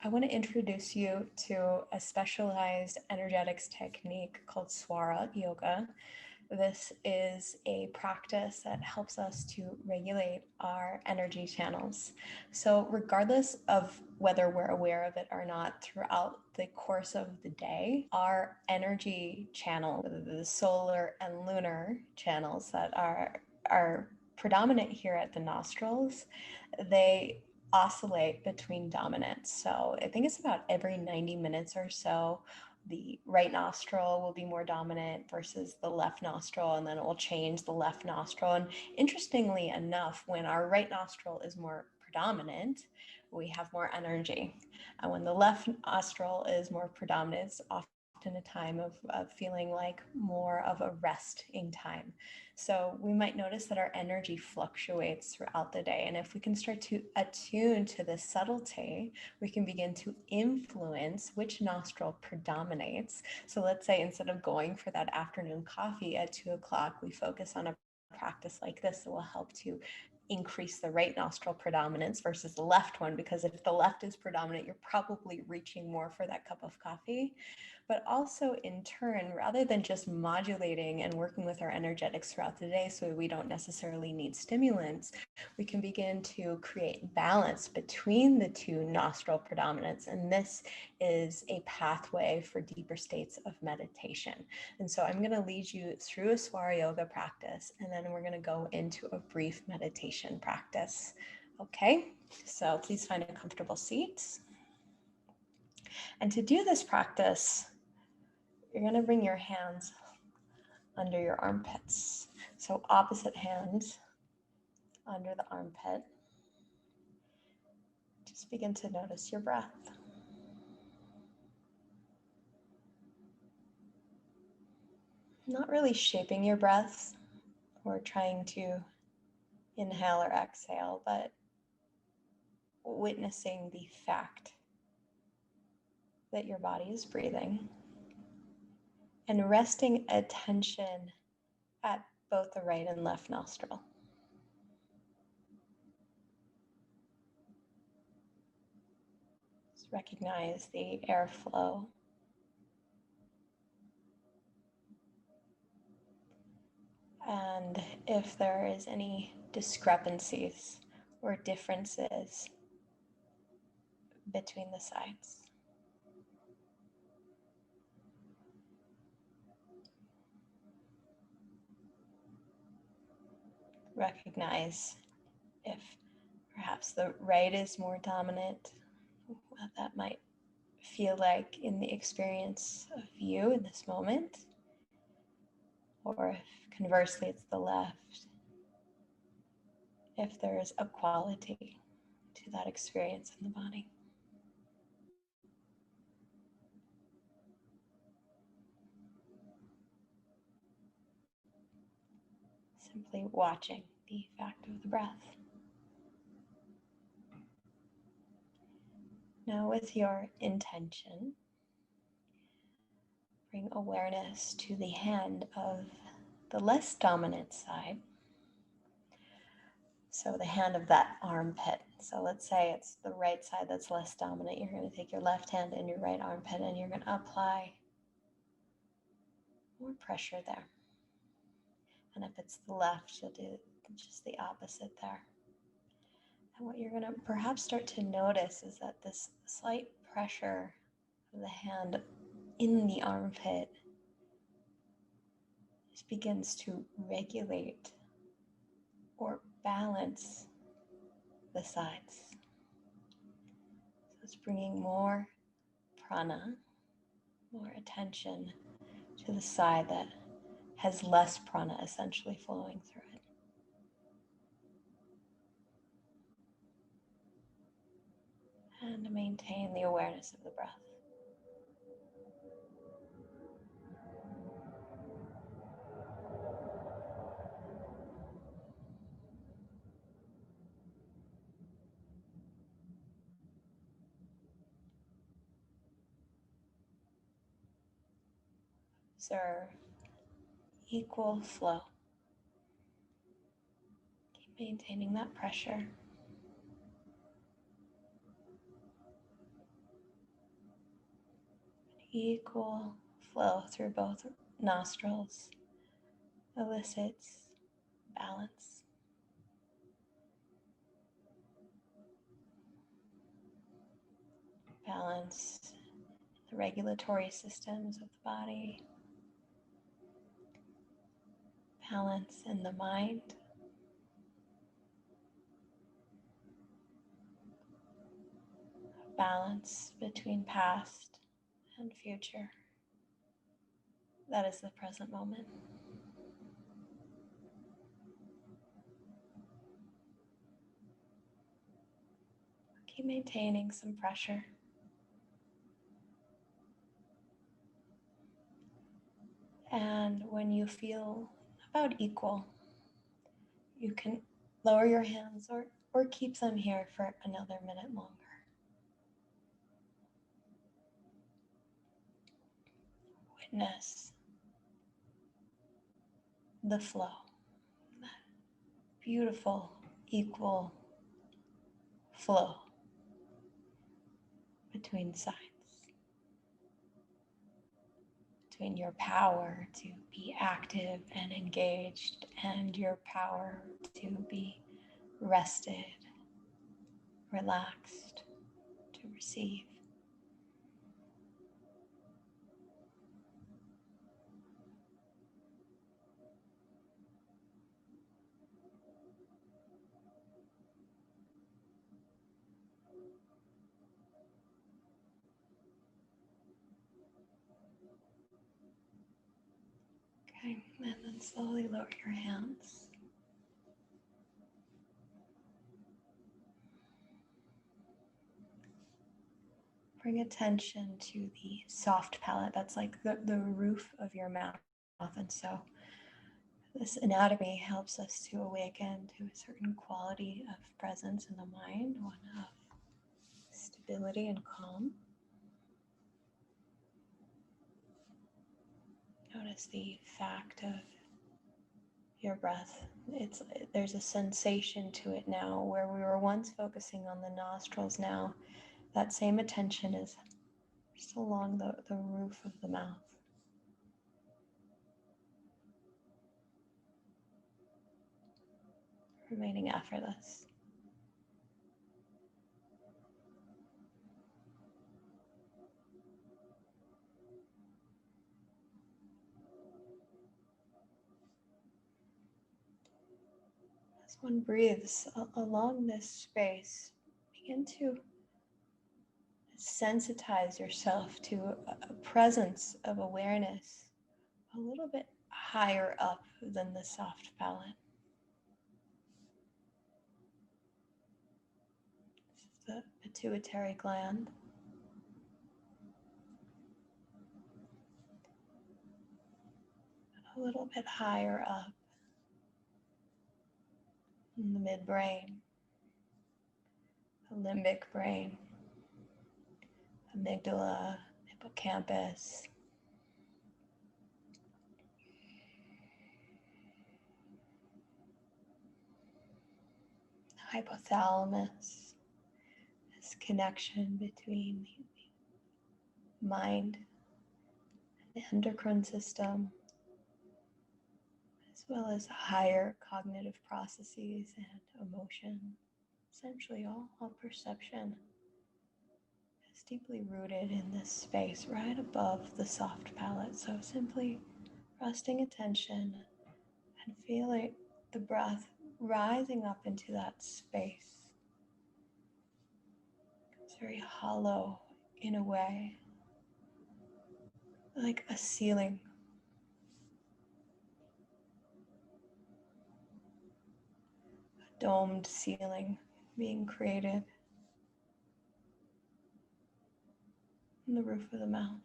I want to introduce you to a specialized energetics technique called Swara Yoga. This is a practice that helps us to regulate our energy channels. So regardless of whether we're aware of it or not, throughout the course of the day, our energy channel, the solar and lunar channels that are predominant here at the nostrils, they oscillate between dominance. So I think it's about every 90 minutes or so, the right nostril will be more dominant versus the left nostril, and then it will change the left nostril. And interestingly enough, when our right nostril is more predominant, we have more energy. And when the left nostril is more predominant, it's often a time of feeling like more of a resting time. So we might notice that our energy fluctuates throughout the day. And if we can start to attune to this subtlety, we can begin to influence which nostril predominates. So let's say instead of going for that afternoon coffee at 2 o'clock, we focus on a practice like this that will help to increase the right nostril predominance versus the left one, because if the left is predominant, you're probably reaching more for that cup of coffee. But also in turn, rather than just modulating and working with our energetics throughout the day so we don't necessarily need stimulants, we can begin to create balance between the two nostril predominants. And this is a pathway for deeper states of meditation. And so I'm going to lead you through a Swara yoga practice, and then we're going to go into a brief meditation practice. Okay, so please find a comfortable seat. And to do this practice, you're going to bring your hands under your armpits. So opposite hand under the armpit. Just begin to notice your breath. Not really shaping your breath or trying to inhale or exhale, but witnessing the fact that your body is breathing and resting attention at both the right and left nostril. Just recognize the airflow. And if there is any discrepancies or differences between the sides. Recognize if perhaps the right is more dominant, what that might feel like in the experience of you in this moment, or if conversely it's the left, if there is a quality to that experience in the body. Simply watching the fact of the breath. Now, with your intention, bring awareness to the hand of the less dominant side. So the hand of that armpit. So let's say it's the right side that's less dominant. You're going to take your left hand in your right armpit and you're going to apply more pressure there. And if it's the left, you'll do just the opposite there. And what you're going to perhaps start to notice is that this slight pressure of the hand in the armpit just begins to regulate or balance the sides. So it's bringing more prana, more attention to the side that has less prana essentially flowing through it. And maintain the awareness of the breath. Observe equal flow. Keep maintaining that pressure. equal flow through both nostrils elicits balance. Balance the regulatory systems of the body, balance in the mind, balance between past and future. That is the present moment. Keep maintaining some pressure. And when you feel about equal, you can lower your hands or keep them here for another minute longer. Witness the flow, that beautiful, equal flow between sides, between your power to be active and engaged and your power to be rested, relaxed, to receive. Okay, and then slowly lower your hands. Bring attention to the soft palate. That's like the roof of your mouth. And so this anatomy helps us to awaken to a certain quality of presence in the mind, one of stability and calm. Notice the fact of your breath. There's a sensation to it now where we were once focusing on the nostrils. Now that same attention is just along the roof of the mouth. Remaining effortless. As one breathes along this space, begin to sensitize yourself to a presence of awareness a little bit higher up than the soft palate. This is the pituitary gland. A little bit higher up in the midbrain, the limbic brain, amygdala, hippocampus, hypothalamus, this connection between the mind, the endocrine system, as well as higher cognitive processes and emotion. Essentially all perception is deeply rooted in this space right above the soft palate. So simply resting attention and feeling the breath rising up into that space. It's very hollow in a way, like a ceiling. A domed ceiling being created in the roof of the mouth.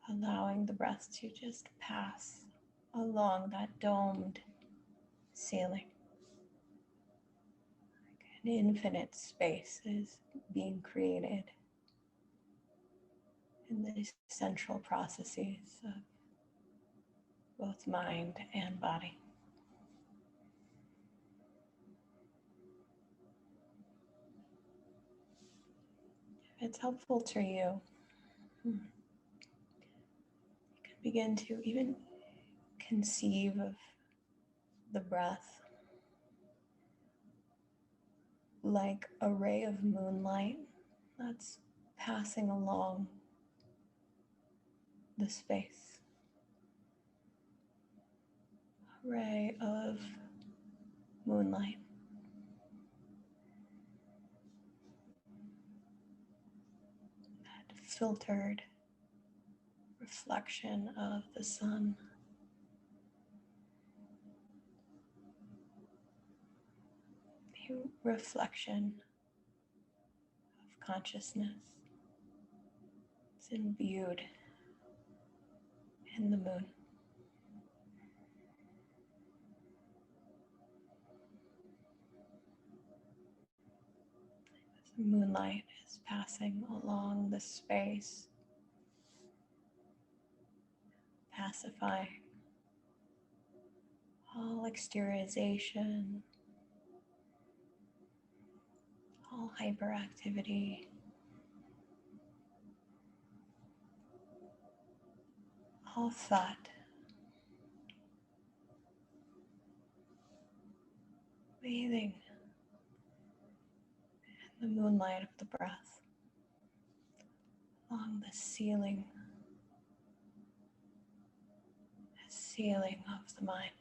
Allowing the breath to just pass along that domed ceiling. An infinite space is being created in these central processes of both mind and body. If it's helpful to you, you can begin to even conceive of the breath like a ray of moonlight that's passing along the space. A ray of moonlight. That filtered reflection of the sun. The reflection of consciousness. It's imbued in the moon. The moonlight is passing along the space, pacifying all exteriorization, all hyperactivity, all thought, bathing in the moonlight of the breath along the ceiling of the mind.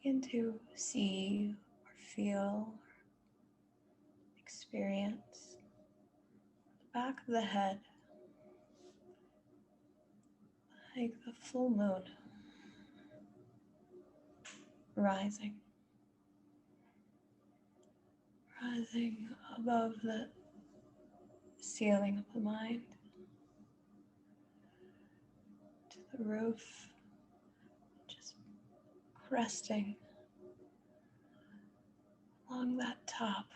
Begin to see or feel, or experience the back of the head like the full moon rising above the ceiling of the mind to the roof, just cresting along that top.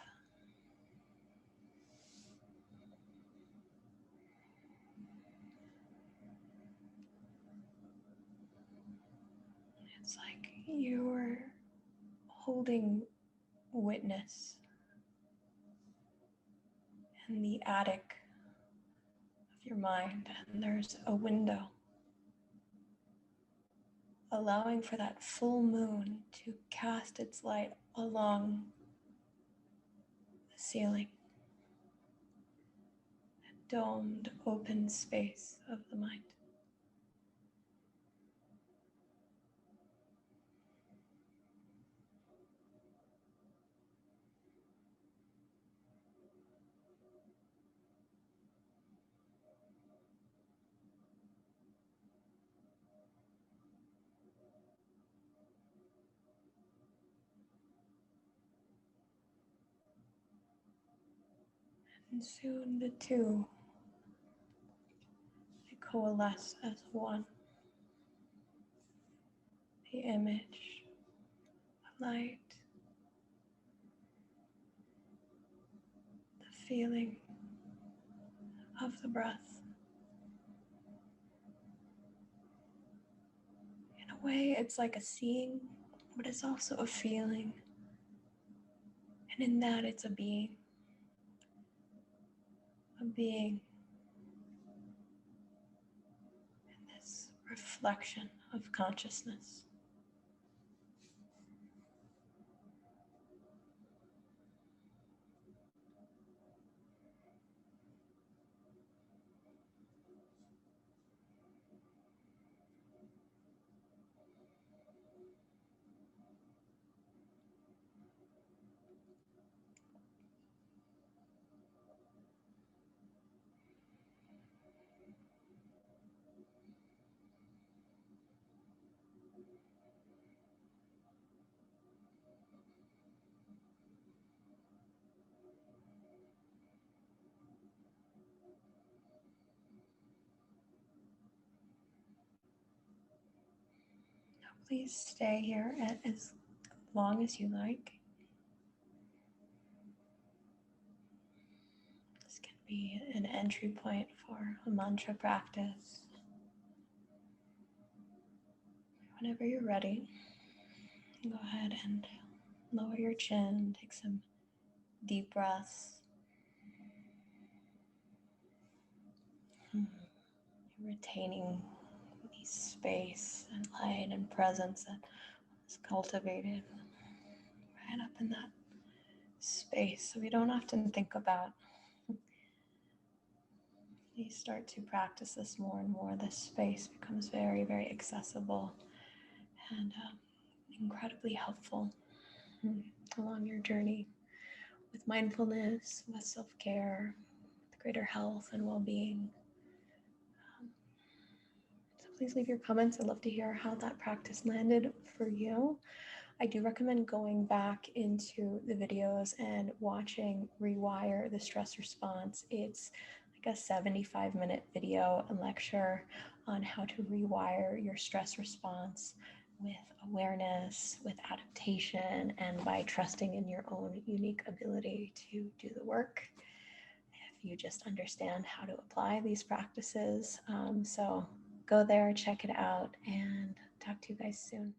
It's like you're holding witness in the attic of your mind, and there's a window allowing for that full moon to cast its light along the ceiling, that domed open space of the mind. And soon the two, they coalesce as one. The image, the light, the feeling of the breath. In a way, it's like a seeing, but it's also a feeling. And in that, it's a being. A being in this reflection of consciousness. Please stay here as long as you like. This can be an entry point for a mantra practice. Whenever you're ready, go ahead and lower your chin, take some deep breaths. Retaining the space and light and presence that is cultivated right up in that space. So we don't often think about. You start to practice this more and more. This space becomes very, very accessible and incredibly helpful along your journey with mindfulness, with self-care, with greater health and well-being. So please leave your comments. I'd love to hear how that practice landed for you. I do recommend going back into the videos and watching Rewire the Stress Response. It's like a 75-minute video and lecture on how to rewire your stress response with awareness, with adaptation, and by trusting in your own unique ability to do the work. If you just understand how to apply these practices. So go there, check it out, and talk to you guys soon.